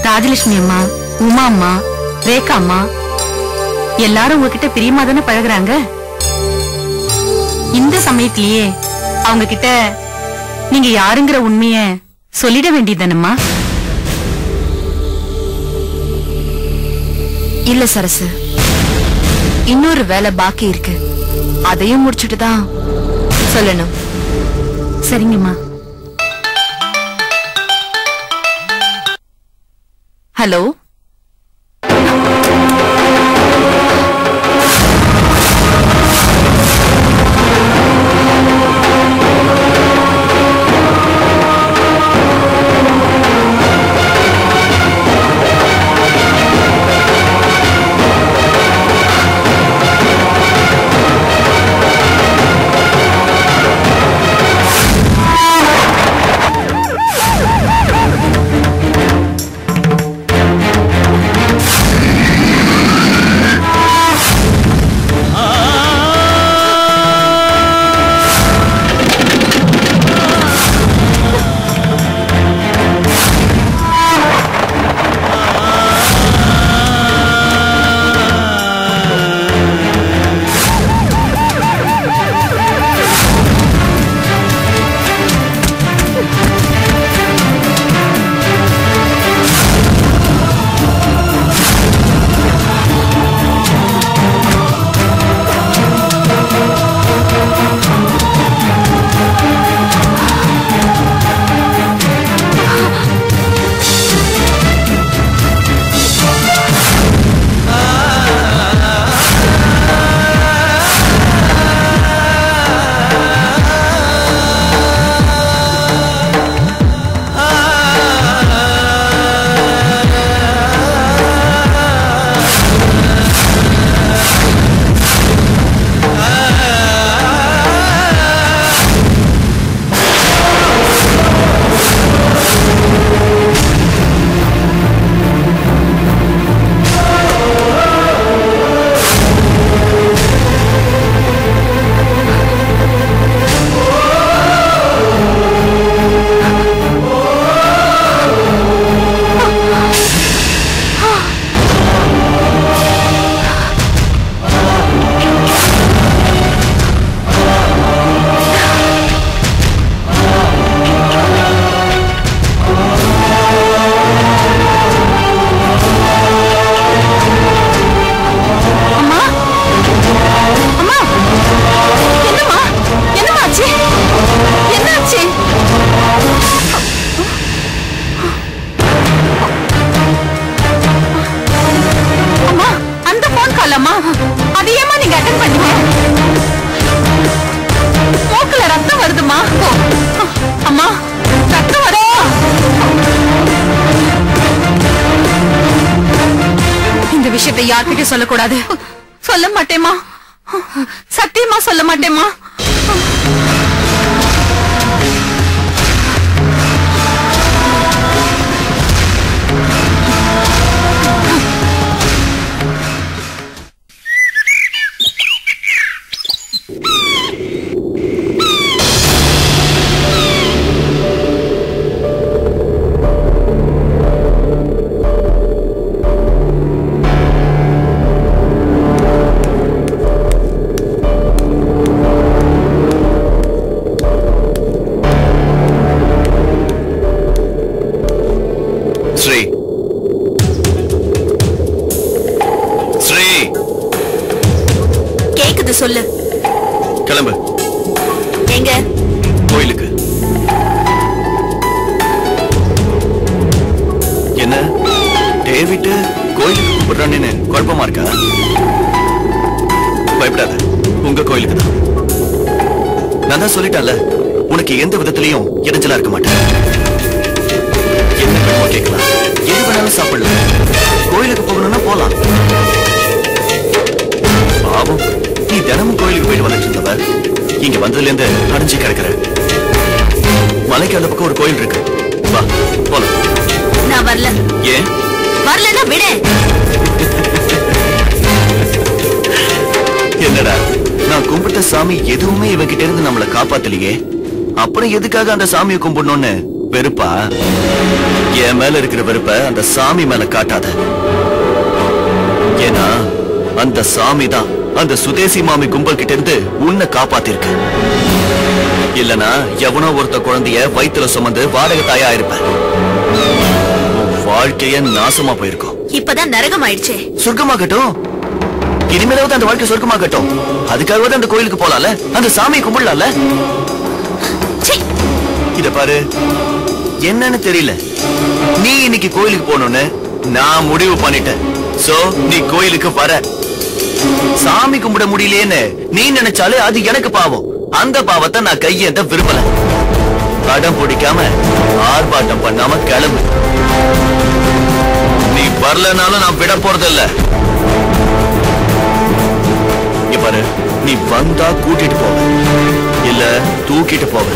ராஜலட்சுமி அம்மா, உமா அம்மா, ரேகா அம்மா எல்லாரும் உங்ககிட்ட பிரியமா தானே பழகுறாங்க. இந்த சமயத்திலேயே அவங்க கிட்ட நீங்க யாருங்கிற உண்மைய சொல்லிட வேண்டியதானம்மா? இல்ல சரசு, இன்னொரு வேலை பாக்கி இருக்கு. அதையும் முடிச்சுட்டு தான் சொல்லணும். சரிங்கம்மா. ஹலோ, யார்கிட்ட சொல்லக்கூடாது. சொல்ல மாட்டேமா, சத்தியமா சொல்ல மாட்டேமா. சொல்லு. கிளம்பு. எங்க? கோயிலுக்கு. என்ன டேவிட் கோயிலுக்கு கூப்பிடுறான்னு குழப்பமா இருக்கா? பயப்படாத, உங்க கோயிலுக்கு தான். நான் தான் சொல்லிட்டேன்ல, உனக்கு எந்த விதத்திலையும் இடைஞ்சலா இருக்க மாட்டேன். என்ன வேணுமோ கேட்கலாம், எது வேணாலும் சாப்பிடலாம். கோயிலுக்கு போகணும்னா போலாம். பாவம், நீ தினமும் கோயிலுக்கு போயிட்டு வந்துட்டு இருந்தவ இங்க வந்ததுல இருந்து அடைஞ்சு கிடக்குற. மலைக்கு அந்த பக்கம் ஒரு கோயில் இருக்கு, வா போலாம். நான் வரல. ஏன் வரலன்னா விடு. என்னடா நான் கும்பிட்ட சாமி எதுவுமே இவங்கிட்ட இருந்து நம்மள காப்பாத்தலையே, அப்புறம் எதுக்காக அந்த சாமியை கும்பிடணும்னு வெறுப்பா? என் மேல இருக்கிற வெறுப்ப அந்த சாமி மேல காட்டாத. ஏன்னா அந்த சாமி தான் அந்த சுதேசி மாமி கும்பல் கிட்ட இருந்து உன்னை காப்பாத்திருக்கு. இல்லனா எவனோ ஒருத்த குழந்தைய வயித்துல சுமந்து வாடகை தாயா இருப்ப. வாழ்க்கைய நாசமா போயிருக்கும். இப்பதான் நரகம் ஆயிடுச்சே. சொர்க்கமாகட்டும். இனிமேலாவது அந்த வாழ்க்கை சொர்க்கமாகட்டும். அதுக்காகவது அந்த கோயிலுக்கு போலால, அந்த சாமியை கும்பிடலால. இத பாரு, என்னன்னு தெரியல, நீ இன்னைக்கு கோயிலுக்கு போகணும்னு நான் முடிவு பண்ணிட்டேன். சோ நீ கோயிலுக்கு வர. சாமி கும்பிட முடியலையேன்னு நீ நினைச்சாலே அது எனக்கு பாவம். அந்த பாவத்தை நான் கையேந்த விரும்பல. படம் பிடிக்காம ஆர்ப்பாட்டம் பண்ணாம கிளம்பு. நீ வரலனாலும் நான் விட போறதில்ல. பாரு, நீ வந்தா கூட்டிட்டு போவ, இல்ல தூக்கிட்டு போவ.